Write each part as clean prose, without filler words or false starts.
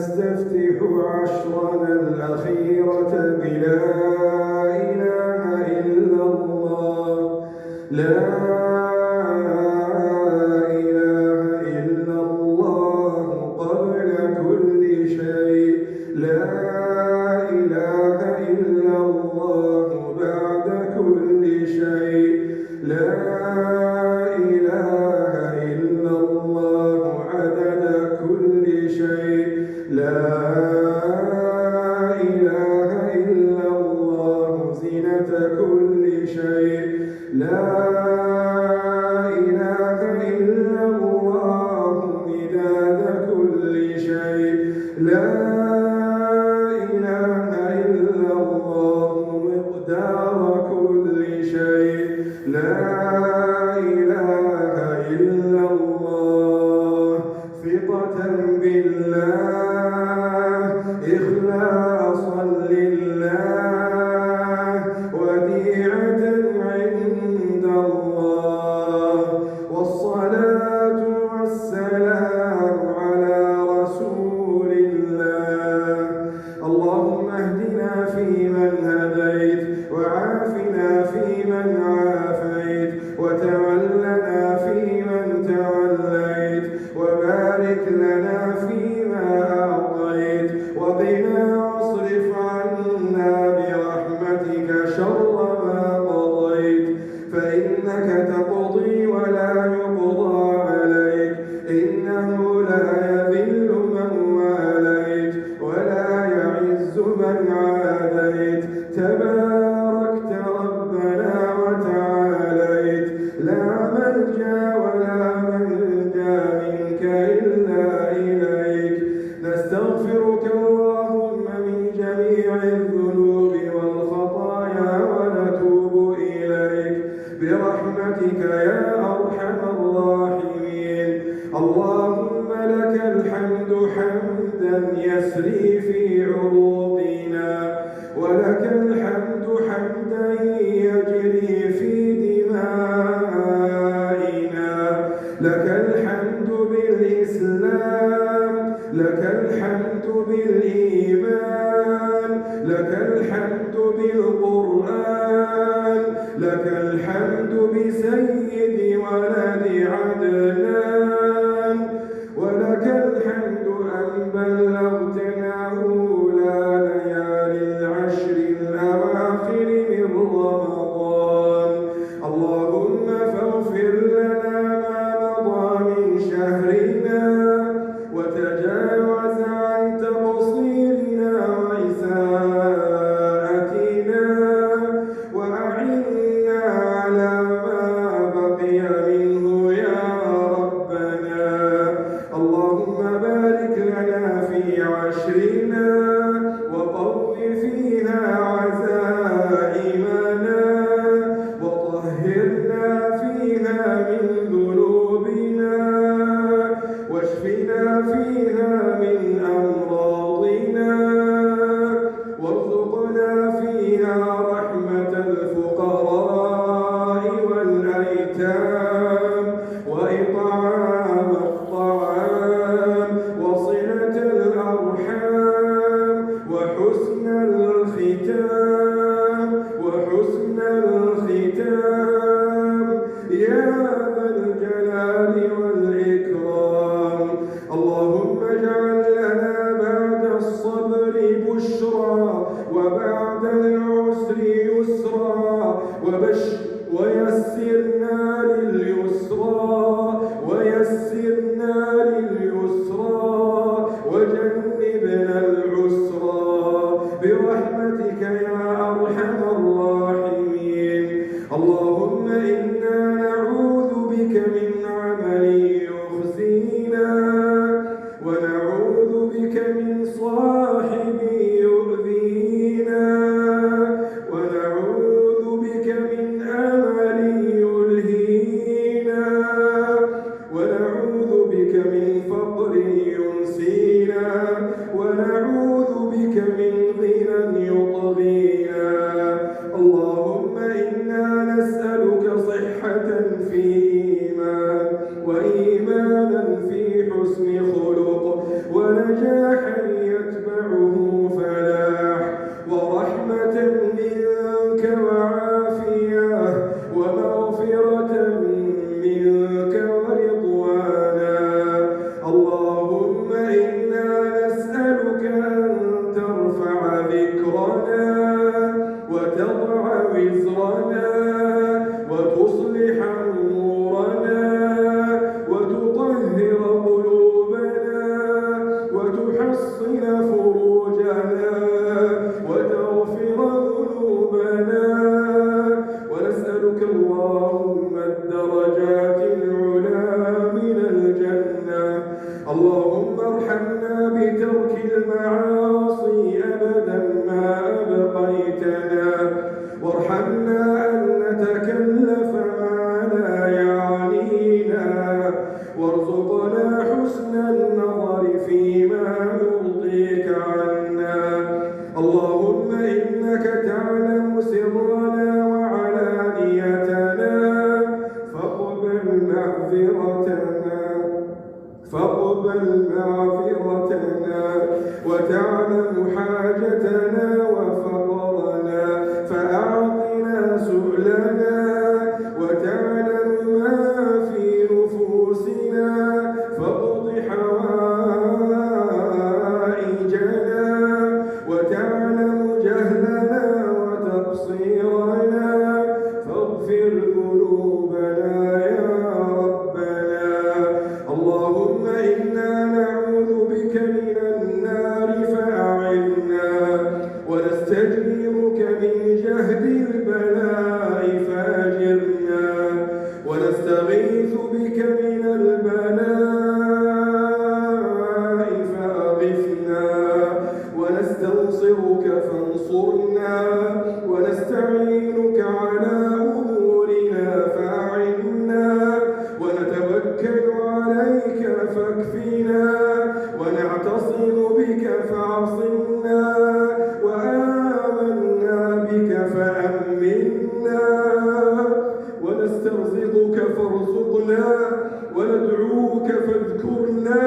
نستفتح عشرنا الأخيرة بلا إله إلا الله لا إله إلا الله قبل كل شيء لا إله إلا الله بعد كل شيء لا إله إلا الله عدد كل شيء لا إله إلا الله زينة كل شيء لا إله إلا الله مداد كل شيء لا إله إلا الله مقدار كل شيء لا إله إلا الله ثقة بالله إخلاصا لله وديعة عند الله والصلاة والسلام على رسول الله اللهم اهدنا فيمن هديت وعافنا فيمن عافيت وتولنا فيمن توليت وبارك لنا فيما أعطيت وقنا واصرف عنا برحمتك شر ما قضيت فإنك تقضي ولا يقضى عليك إنه لا يذل من واليت ولا يعز من عاديت تباركت ربنا وتعاليت لا ملجأ ولا منجا منك إلا إليك نستغفرك اللهم من جميع الذنوب والخطايا ونتوب إليك برحمتك يا أرحم الراحمين اللهم لك الحمد حمدا يسري في عروقنا ولك الحمد حمدا يجري في دمائنا لك الحمد بالإسلام لك الحمد بالإيمان لك الحمد بالقرآن لك الحمد بسيد ولد عدنان ولك الحمد أن بلغتنا أولى ليالي العشر الأواخر من رمضان اللهم فاغفر لنا ما مضى من شهرنا وتجاوز عن تقصيرنا وإساءتنا وأعنا على ما بقي منه يا ربنا اللهم بارك لنا في عشرنا وقو فيها عزائمنا وطهرنا فيها من ذنوبنا واشفنا فيها من أمراضنا وارزقنا فيها رحمة الفقراء والأيتام وإطعام الطعام وصلة الأرحام وحسن الختام يا ذا الجلال والإكرام اللهم اجعل لنا بعد الصبر بشرى وبعد العسر يسرا ويسرنا لليسرى وجنبنا العسرى برحمتك يا أرحم الراحمين اللهم إنا نعوذ بك من عمل يخزينا ونعوذ بك من صاحب يؤذينا ونعوذ بك من أمل يلهينا ونعوذ بك من فقر ينسينا ونجاحا يتبعه فلاح، ورحمة منك وعافية، ومغفرة منك ورضوانا. اللهم إنا نسألك أن ترفع ذكرنا وتضع وزرنا وتصلح أمورنا وتطهر قلوبنا وتحصن فروجنا وتغفر ذنوبنا. ونسألك اللهم الدرجات العلى من الجنة. اللهم ارحمنا بترك المعاصي أبدا ما أبقيتنا، وارحمنا أن نتكلف ما لا يعنينا، وارزقنا حسن النظر فيما يرضيك عنا. اللهم إنك تعلم سرنا وعلانيتنا، فاقبل معذرتنا، وتعلم حاجتنا وفقرنا، فأعطنا سؤلنا، وتعلم ما في نفوسنا، فاقض حوائجنا، وتعلم جهلنا وتقصيرنا، فاغفر ذنوبنا يا ربنا. اللهم إنا نعوذ بك من النار فأعذنا، ونستجيرك من جهد البلاء فأجرنا، ونستغيث بك من البلاء فأغثنا، ونستنصرك فانصرنا، ونستعينك على أمورنا فأعنا، ونتوكل عليك فاكفنا، ونعتصم بك فاعصمنا، وآمنا بك فأمنا، ونسترزقك فارزقنا، وندعوك فاذكرنا،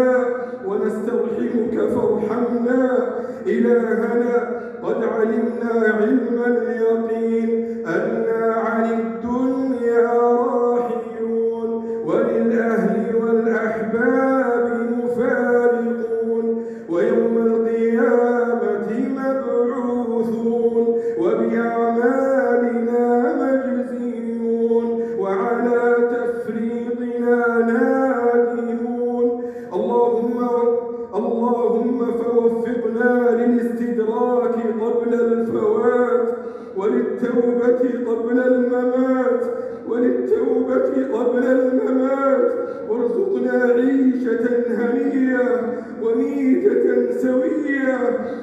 ونسترحمك فارحمنا. إلهنا قد علمنا علم اليقين أننا عن الدنيا راحلون، وللأهل والأحباب مفارقون، ويوم القيامة مبعوثون، وبأعمالنا مجزيون، وعلى تفريطنا نادمون. اللهم فوفقنا للاستدراك قبل الفوات، وللتوبة قبل الممات، وارزقنا عيشة هنية، وميتة سوية،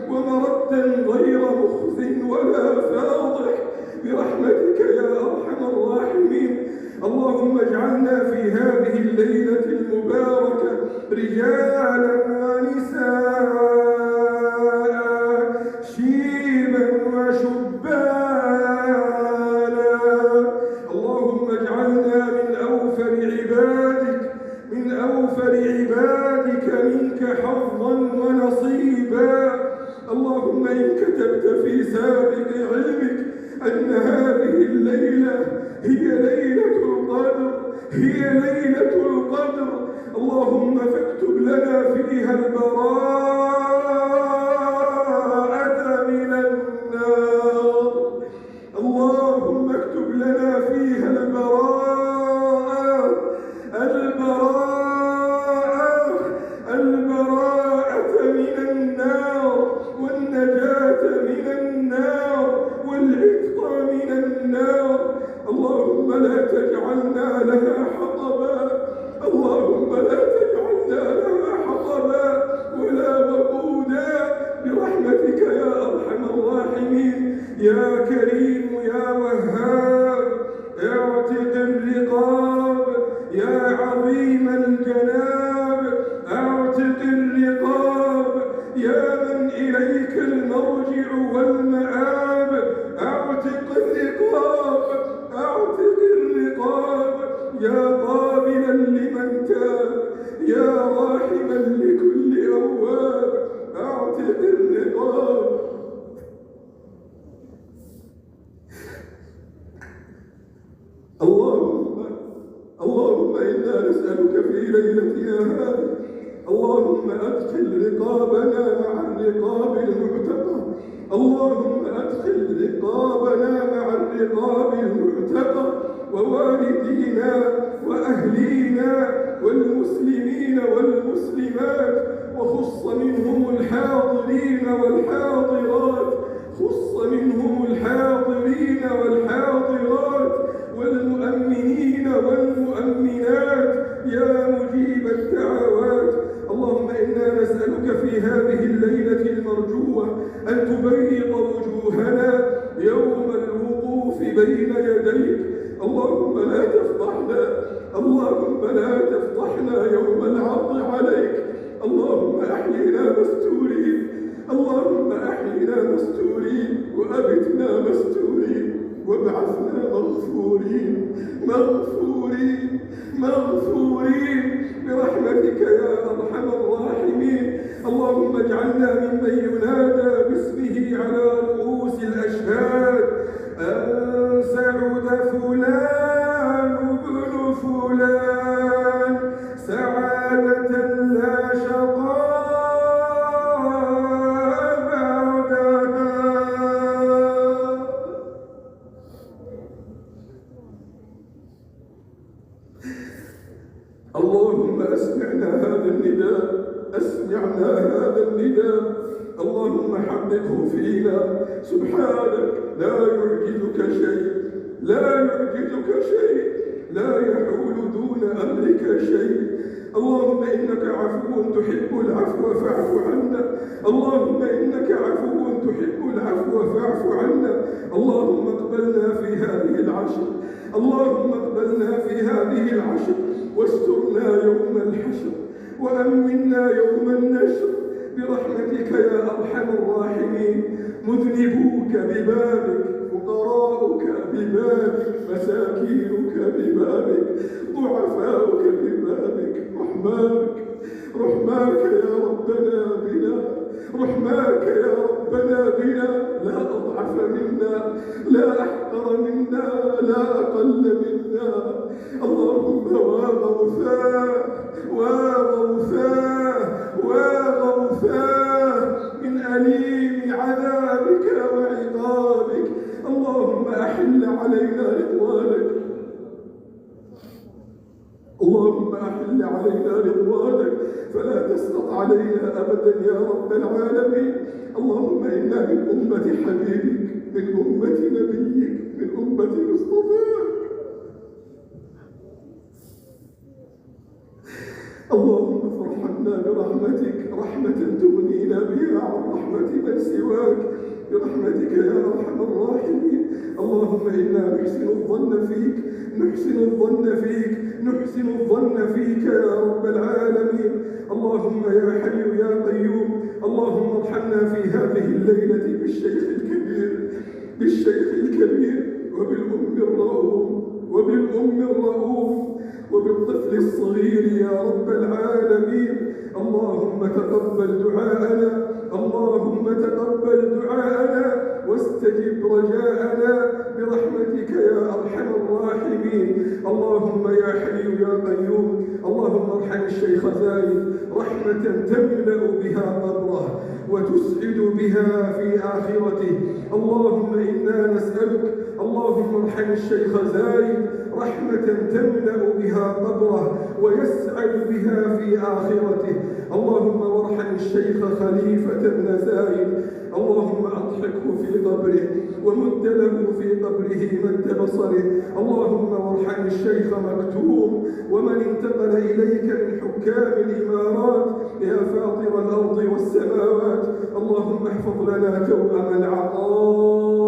ومردا غير مخز ولا فاضح، برحمتك يا أرحم الراحمين. اللهم اجعلنا في هذه الليلة المباركة رجالا ونساء، شيبا وشبانا. اللهم اجعلنا من أوفر عبادك منك حظا ونصيبا. اللهم إن كتبت في سابق علمك أن هذه الليلة هي ليلة القدر، اللهم فاكتب لنا فيها البراءة من النار. اللهم اكتب لنا فيها البراءة من النار، والنجاة من النار، والعتق من النار. اللهم لا تجعلنا لها حطبا، ولا وقودا، برحمتك يا أرحم الراحمين. يا كريم يا وهاب، اعتق الرقاب. يا عظيم الجناب، اعتق الرقاب. يا من إليك المرجع والمآب، اعتق الرقاب. يا قابلا لمن تاب، يا راحما لكل أواب، رقابنا مع الرقاب المعتقة. اللهم أدخل رقابنا مع الرقاب المعتقة، ووالدينا وأهلينا والمسلمين والمسلمات، وخص منهم الحاضرين والحاضرات، خص منهم الحاضرين والحاضرات والمؤمنين والمؤمنات يا مجيب الدعوات. اللهم إنا نسألك في هذه الليلة المرجوة أن تبيض وجوهنا يوم الوقوف بين يديك. اللهم لا تفضحنا، اللهم لا تفضحنا يوم العرض عليك. اللهم أحينا مستورين، اللهم أحينا مستورين، وأبتنا مستورين، وابعثنا مغفورين مغفورين مغفورين برحمتك يا أرحم الراحمين. اللهم اجعلنا ممن ينادى باسمه على رؤوس الأشهاد أن سعد فلان بن فلان سعادة لا شقاء بعدها. اللهم أسمعنا هذا النداء، أسمعنا هذا النداء. اللهم حققه فينا. سبحانك لا يعجزك شيء، لا يعجزك شيء، لا يحول دون أمرك شيء. اللهم إنك عفو تحب العفو فاعف عنا. اللهم إنك عفو تحب العفو فاعف عنا. اللهم اقبلنا في هذه العشر، اللهم اقبلنا في هذه العشر، واسترنا يوم الحشر، وأمنا يوم النشر برحمتك يا أرحم الراحمين. مذنبوك ببابك، فقراؤك ببابك، مساكينك ببابك، ضعفاؤك ببابك، رحماك يا ربنا بنا، رحماك يا ربنا بنا، لا أضعف منا، لا أحقر منا، لا أقل منا. اللهم وغوثاه وغوثاه وغوثاه من أليم عذابك وعقابك. اللهم أحل علينا رضوانك، اللهم أحل علينا رضوانك فلا تسقط علينا أبدا يا رب العالمين. اللهم إنا من أمة حبيبك، من أمة نبيك، من أمة مصطفاك. اللهم فارحمنا برحمتك، رحمة تغنينا بها عن رحمة من سواك، برحمتك يا أرحم الراحمين. اللهم إنا نحسن الظن فيك، نحسن الظن فيك، نحسن الظن فيك يا رب العالمين. اللهم يا حي يا قيوم، اللهم ارحمنا في هذه الليلة بالشيخ الكبير، بالشيخ الكبير، وبالأم الرؤوف، وبالأم الرؤوف، وبالطفل الصغير يا رب العالمين. اللهم تقبل دعاءنا، اللهم تقبل دعاءنا واستجب رجاءنا برحمتك يا أرحم الراحمين. اللهم يا حي يا قيوم، اللهم ارحم الشيخ زايد رحمة تملأ بها قبره وتسعد بها في آخرته. اللهم إنا نسألك، اللهم ارحم الشيخ زايد رحمة تملأ بها قبره ويسعد بها في آخرته. اللهم وارحم الشيخ خليفة بن زايد، اللهم أضحكه في قبره ومد له في قبره مد بصره. اللهم وارحم الشيخ مكتوم ومن انتقل إليك من حكام الإمارات يا فاطر الأرض والسماوات. اللهم احفظ لنا توأم العطاء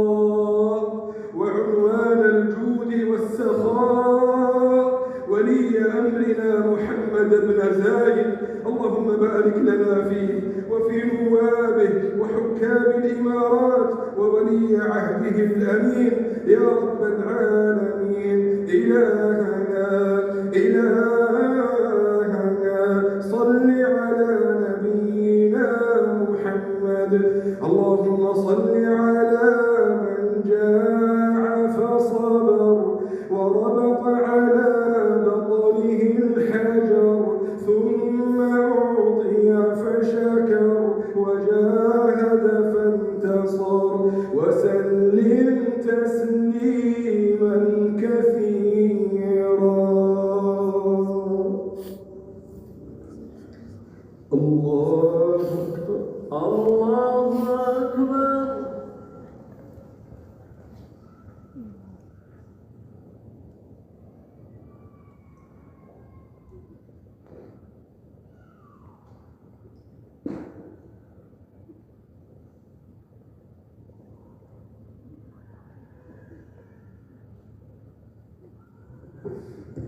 وعنوان الجود والسخاء ولي أمرنا محمد بن زايد. اللهم بارك لنا فيه وفي نوابه وحكام الإمارات وولي عهده الأمين يا رب العالمين. إلهنا صل على نبينا محمد. اللهم صل على من جاع فصبر وربط على بطنه الحجر ثم أعطي فشكر الله أكبر.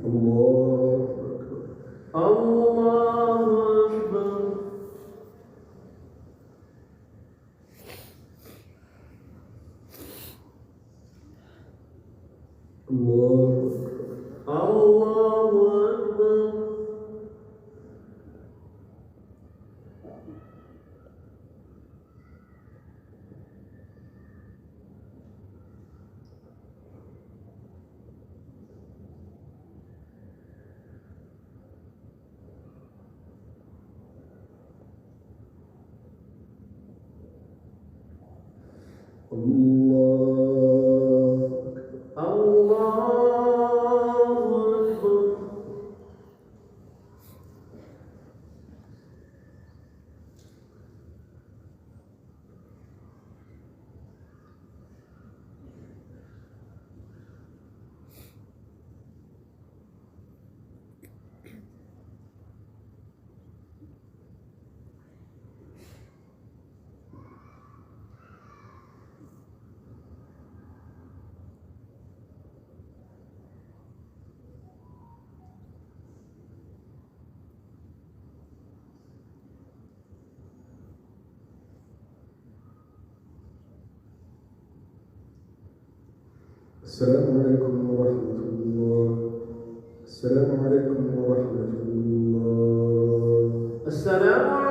الله أكبر. الله أكبر. الله أكبر. الله أكبر. الله أكبر. الله أكبر. السلام عليكم ورحمة الله. السلام عليكم ورحمة الله. السلام